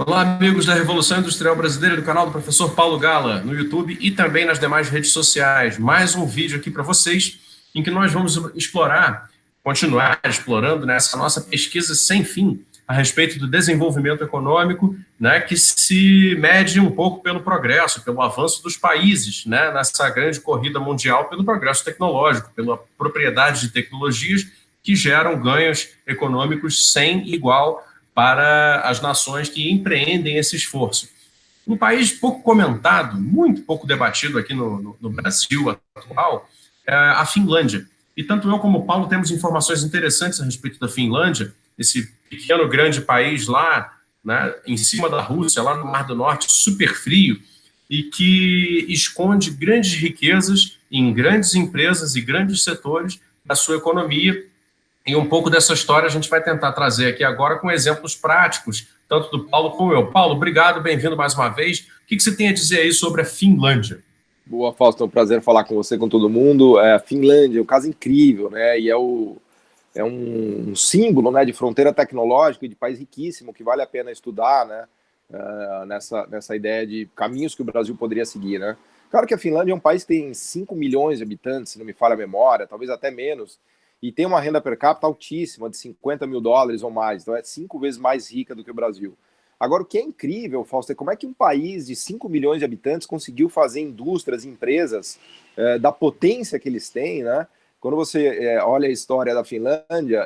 Olá, amigos da Revolução Industrial Brasileira do canal do Professor Paulo Gala, no YouTube e também nas demais redes sociais. Mais um vídeo aqui para vocês, em que nós vamos continuar explorando essa nossa pesquisa sem fim a respeito do desenvolvimento econômico, que se mede um pouco pelo progresso, pelo avanço dos países, nessa grande corrida mundial pelo progresso tecnológico, pela propriedade de tecnologias que geram ganhos econômicos sem igual para as nações que empreendem esse esforço. Um país pouco comentado, muito pouco debatido aqui no Brasil atual, é a Finlândia. E tanto eu como o Paulo temos informações interessantes a respeito da Finlândia, esse pequeno, grande país lá, em cima da Rússia, lá no Mar do Norte, super frio, e que esconde grandes riquezas em grandes empresas e grandes setores da sua economia. E um pouco dessa história a gente vai tentar trazer aqui agora com exemplos práticos, tanto do Paulo como eu. Paulo, obrigado, bem-vindo mais uma vez. O que você tem a dizer aí sobre a Finlândia? Boa, Fausto, é um prazer falar com você, com todo mundo. A Finlândia é um caso incrível, né? E é um símbolo, né, de fronteira tecnológica e de país riquíssimo que vale a pena estudar, né? Nessa ideia de caminhos que o Brasil poderia seguir, né? Claro que a Finlândia é um país que tem 5 milhões de habitantes, se não me falha a memória, talvez até menos, e tem uma renda per capita altíssima, de $50 mil ou mais, então é 5 vezes mais rica do que o Brasil. Agora, o que é incrível, Fausto, é como é que um país de 5 milhões de habitantes conseguiu fazer indústrias, empresas da potência que eles têm, né? Quando você olha a história da Finlândia,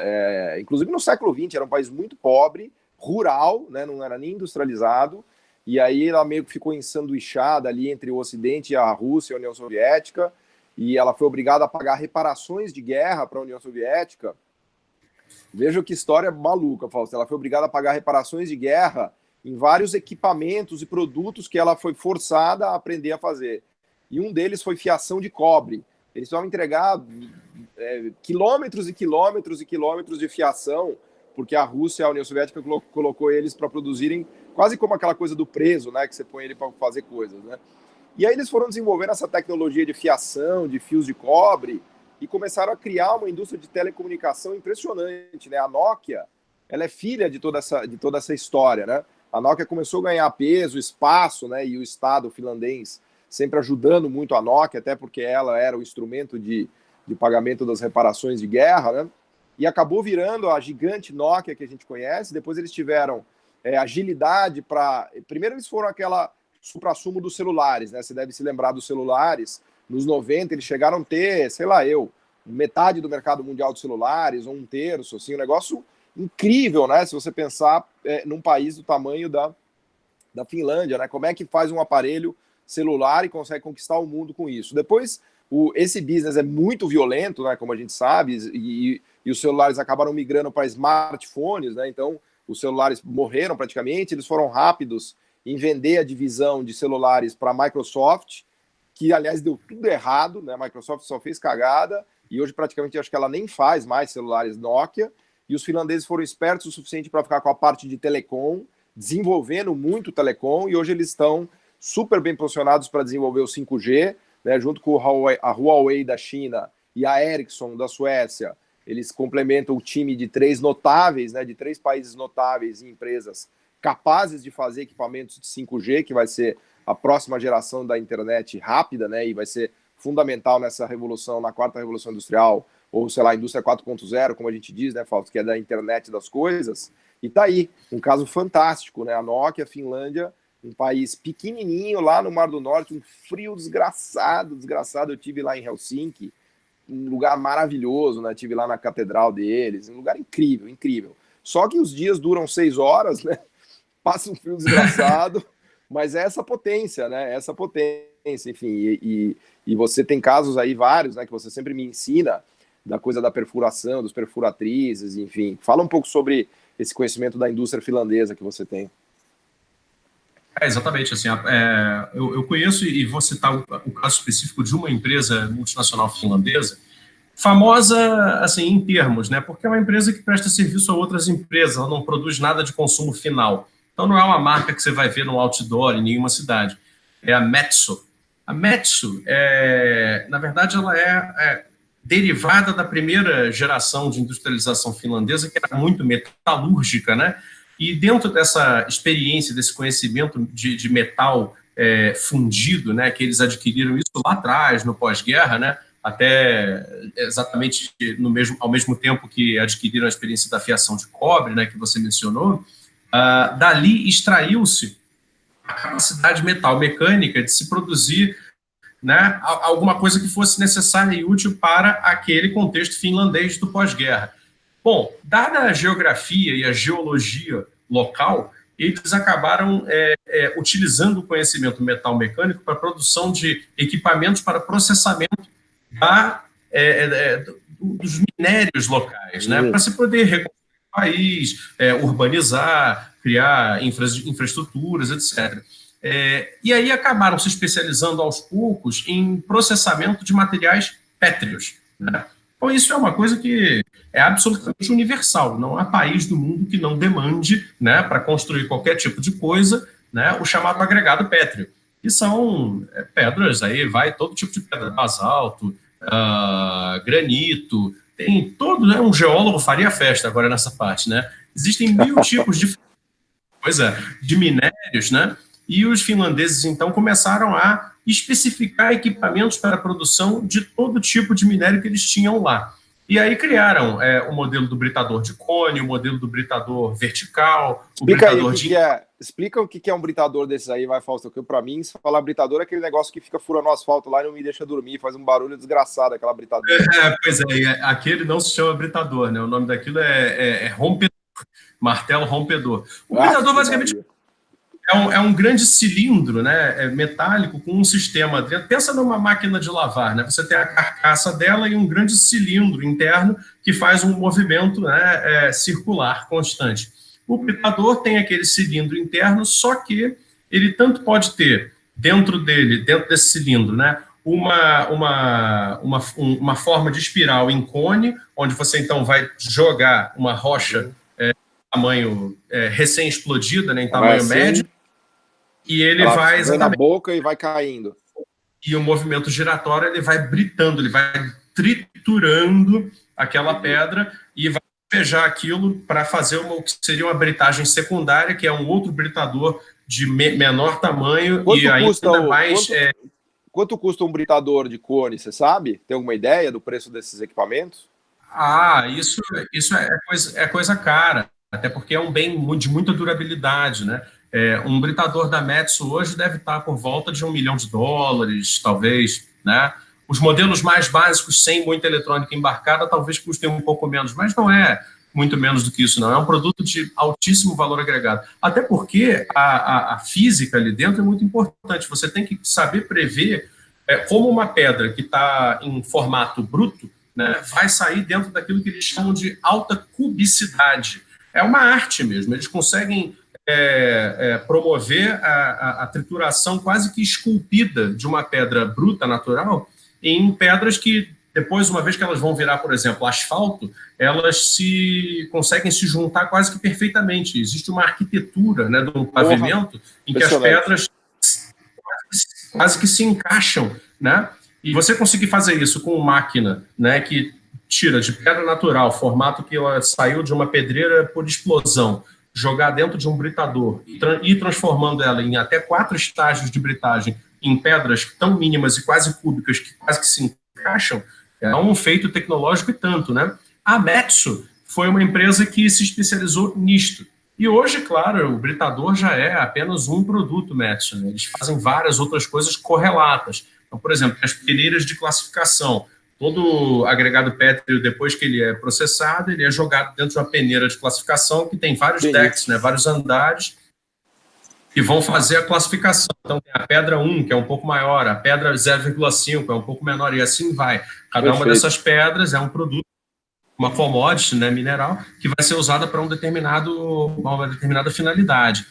inclusive no século XX, era um país muito pobre, rural, né? Não era nem industrializado, e aí ela meio que ficou ensanduichada ali entre o Ocidente, a Rússia e a União Soviética, e ela foi obrigada a pagar reparações de guerra para a União Soviética. Veja que história maluca, Fausto. Ela foi obrigada a pagar reparações de guerra em vários equipamentos e produtos que ela foi forçada a aprender a fazer. E um deles foi fiação de cobre. Eles precisavam entregar quilômetros e quilômetros e quilômetros de fiação, porque a Rússia e a União Soviética colocou eles para produzirem quase como aquela coisa do preso, né, que você põe ele para fazer coisas, né? E aí eles foram desenvolvendo essa tecnologia de fiação, de fios de cobre, e começaram a criar uma indústria de telecomunicação impressionante, né? A Nokia, ela é filha de toda essa história, né? A Nokia começou a ganhar peso, espaço, né? E o Estado finlandês sempre ajudando muito a Nokia, até porque ela era o instrumento de pagamento das reparações de guerra, né? E acabou virando a gigante Nokia que a gente conhece. Depois eles tiveram agilidade para... Primeiro eles foram aquela suprassumo dos celulares, né? Você deve se lembrar dos celulares. Nos 90 eles chegaram a ter, sei lá, metade do mercado mundial de celulares, ou um terço, assim, um negócio incrível, né? Se você pensar num país do tamanho da Finlândia, né? Como é que faz um aparelho celular e consegue conquistar o mundo com isso? Depois, esse business é muito violento, né? Como a gente sabe, e os celulares acabaram migrando para smartphones, né? Então, os celulares morreram praticamente, eles foram rápidos em vender a divisão de celulares para a Microsoft, que, aliás, deu tudo errado, né? A Microsoft só fez cagada, e hoje praticamente acho que ela nem faz mais celulares Nokia, e os finlandeses foram espertos o suficiente para ficar com a parte de telecom, desenvolvendo muito telecom, e hoje eles estão super bem posicionados para desenvolver o 5G, né? Junto com a Huawei da China e a Ericsson da Suécia, eles complementam o time de 3 notáveis, né? De 3 países notáveis e empresas capazes de fazer equipamentos de 5G, que vai ser a próxima geração da internet rápida, né? E vai ser fundamental nessa revolução, na 4ª revolução industrial, ou, sei lá, indústria 4.0, como a gente diz, né, Fausto, que é da internet das coisas. E tá aí, um caso fantástico, né? A Nokia, a Finlândia, um país pequenininho lá no Mar do Norte, um frio desgraçado. Eu tive lá em Helsinki, um lugar maravilhoso, né? Tive lá na catedral deles, um lugar incrível, incrível. Só que os dias duram 6 horas, né? Passa um frio desgraçado, mas é essa potência, né? Essa potência, enfim. E você tem casos aí vários, né? Que você sempre me ensina da coisa da perfuração, dos perfuratrizes, enfim. Fala um pouco sobre esse conhecimento da indústria finlandesa que você tem. Exatamente, assim, eu conheço e vou citar o caso específico de uma empresa multinacional finlandesa, famosa, assim, em termos, né? Porque é uma empresa que presta serviço a outras empresas, ela não produz nada de consumo final. Então não é uma marca que você vai ver no outdoor em nenhuma cidade. É a Metso. A Metso, na verdade, ela é derivada da primeira geração de industrialização finlandesa, que era muito metalúrgica, né? E dentro dessa experiência, desse conhecimento de metal fundido, né, que eles adquiriram isso lá atrás, no pós-guerra, né, até exatamente ao mesmo tempo que adquiriram a experiência da fiação de cobre, né, que você mencionou, dali extraiu-se a capacidade metal-mecânica de se produzir, né, alguma coisa que fosse necessária e útil para aquele contexto finlandês do pós-guerra. Bom, dada a geografia e a geologia local, eles acabaram utilizando o conhecimento metal-mecânico para a produção de equipamentos para processamento dos minérios locais, né, para se poder reconstruir o país, urbanizar, criar infraestruturas, etc. E aí acabaram se especializando aos poucos em processamento de materiais pétreos, né? Então isso é uma coisa que é absolutamente universal, não há país do mundo que não demande, né, para construir qualquer tipo de coisa, né, o chamado agregado pétreo, que são pedras, aí vai todo tipo de pedra, basalto, granito, tem todo, né, um geólogo faria festa agora nessa parte, né? Existem 1000 tipos de minérios, né? E os finlandeses, então, começaram a especificar equipamentos para a produção de todo tipo de minério que eles tinham lá. E aí criaram o modelo do britador de cone, o modelo do britador vertical, Explica o que é um britador desses aí, vai, Fausto, porque para mim, se falar britador é aquele negócio que fica furando o asfalto lá e não me deixa dormir, faz um barulho desgraçado, aquela britadora. Pois é, aquele não se chama britador, né? O nome daquilo é rompedor, martelo rompedor. O britador, basicamente, é um grande cilindro, né, metálico com um sistema dentro. Pensa numa máquina de lavar, né? Você tem a carcaça dela e um grande cilindro interno que faz um movimento, né, circular constante. O britador tem aquele cilindro interno, só que ele tanto pode ter dentro desse cilindro, né, uma forma de espiral em cone, onde você então vai jogar uma rocha tamanho recém-explodida, né, em tamanho médio, e ele vai exatamente na boca e vai caindo. E o movimento giratório, ele vai britando, ele vai triturando aquela pedra e vai despejar aquilo para fazer o que seria uma britagem secundária, que é um outro britador de menor tamanho. Quanto e ainda mais... Quanto custa um britador de cone, você sabe? Tem alguma ideia do preço desses equipamentos? Isso é coisa cara, até porque é um bem de muita durabilidade, né? Um britador da Metso hoje deve estar por volta de $1 milhão, talvez, né? Os modelos mais básicos, sem muita eletrônica embarcada, talvez custem um pouco menos, mas não é muito menos do que isso, não. É um produto de altíssimo valor agregado. Até porque a física ali dentro é muito importante. Você tem que saber prever como uma pedra que está em formato bruto, né, vai sair dentro daquilo que eles chamam de alta cubicidade. É uma arte mesmo. Eles conseguem promover a trituração quase que esculpida de uma pedra bruta, natural, em pedras que depois, uma vez que elas vão virar, por exemplo, asfalto, elas conseguem se juntar quase que perfeitamente. Existe uma arquitetura, né, do pavimento em que as pedras quase que se encaixam, né? E você conseguir fazer isso com máquina, né, que tira de pedra natural, formato que ela saiu de uma pedreira por explosão, jogar dentro de um britador e ir transformando ela em até 4 estágios de britagem em pedras tão mínimas e quase cúbicas que quase que se encaixam, é um feito tecnológico e tanto, né? A Metso foi uma empresa que se especializou nisto. E hoje, claro, o britador já é apenas um produto Metso, né? Eles fazem várias outras coisas correlatas. Então, por exemplo, as peneiras de classificação. Todo agregado pétreo, depois que ele é processado, ele é jogado dentro de uma peneira de classificação que tem vários decks, né, vários andares, que vão fazer a classificação. Então, tem a pedra 1, que é um pouco maior, a pedra 0,5, é um pouco menor, e assim vai. Cada uma dessas pedras é um produto, uma commodity, né, mineral, que vai ser usada para uma determinada finalidade.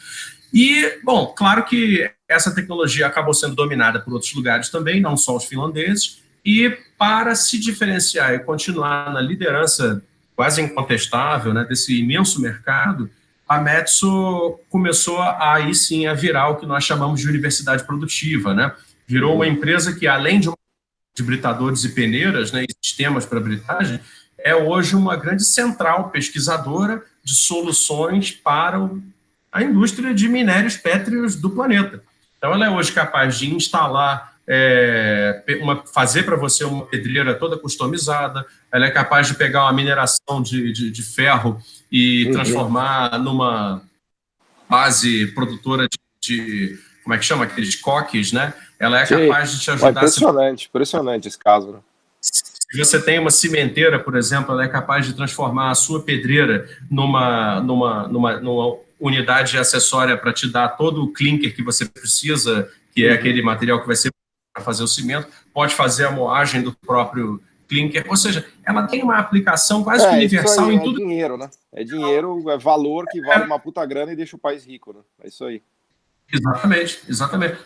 E, bom, claro que essa tecnologia acabou sendo dominada por outros lugares também, não só os finlandeses, e para se diferenciar e continuar na liderança quase incontestável, né, desse imenso mercado, a Metso começou aí sim a virar o que nós chamamos de universidade produtiva, né? Virou uma empresa que, além de britadores e peneiras, né, e sistemas para britagem, é hoje uma grande central pesquisadora de soluções para a indústria de minérios pétreos do planeta. Então, ela é hoje capaz de instalar, fazer para você uma pedreira toda customizada, ela é capaz de pegar uma mineração de ferro e transformar numa base produtora como é que chama? Aqueles coques, né? Ela é capaz de te ajudar... Impressionante esse caso, né? Se você tem uma cimenteira, por exemplo, ela é capaz de transformar a sua pedreira numa unidade acessória para te dar todo o clinker que você precisa, que é aquele material que vai ser para fazer o cimento, pode fazer a moagem do próprio clinker, ou seja, ela tem uma aplicação quase que universal aí, em tudo. É dinheiro, né? É dinheiro, é valor que vale uma puta grana e deixa o país rico, né? É isso aí. Exatamente.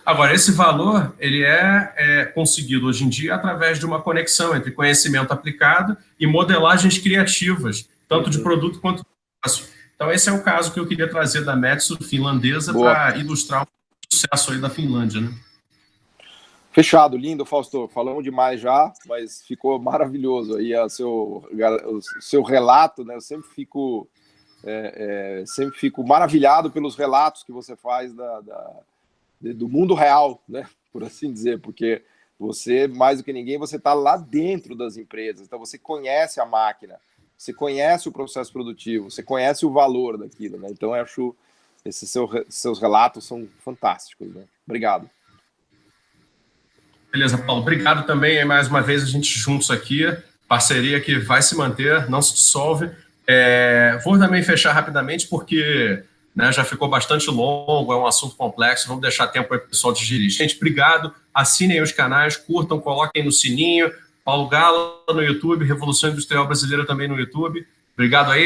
Agora, esse valor, ele é conseguido hoje em dia através de uma conexão entre conhecimento aplicado e modelagens criativas, tanto de produto quanto de negócio. Então, esse é o caso que eu queria trazer da Metso finlandesa para ilustrar o sucesso aí da Finlândia, né? Fechado, lindo, Fausto. Falamos demais já, mas ficou maravilhoso aí o seu relato, né? Eu sempre fico maravilhado pelos relatos que você faz do mundo real, né? Por assim dizer, porque você, mais do que ninguém, você está lá dentro das empresas, então você conhece a máquina, você conhece o processo produtivo, você conhece o valor daquilo, né? Então eu acho esses seus relatos são fantásticos, né? Obrigado. Beleza, Paulo. Obrigado também, mais uma vez, a gente juntos aqui, parceria que vai se manter, não se dissolve. Vou também fechar rapidamente, porque já ficou bastante longo, é um assunto complexo, vamos deixar tempo para o pessoal digerir. Gente, obrigado, assinem os canais, curtam, coloquem no sininho, Paulo Gala no YouTube, Revolução Industrial Brasileira também no YouTube. Obrigado aí.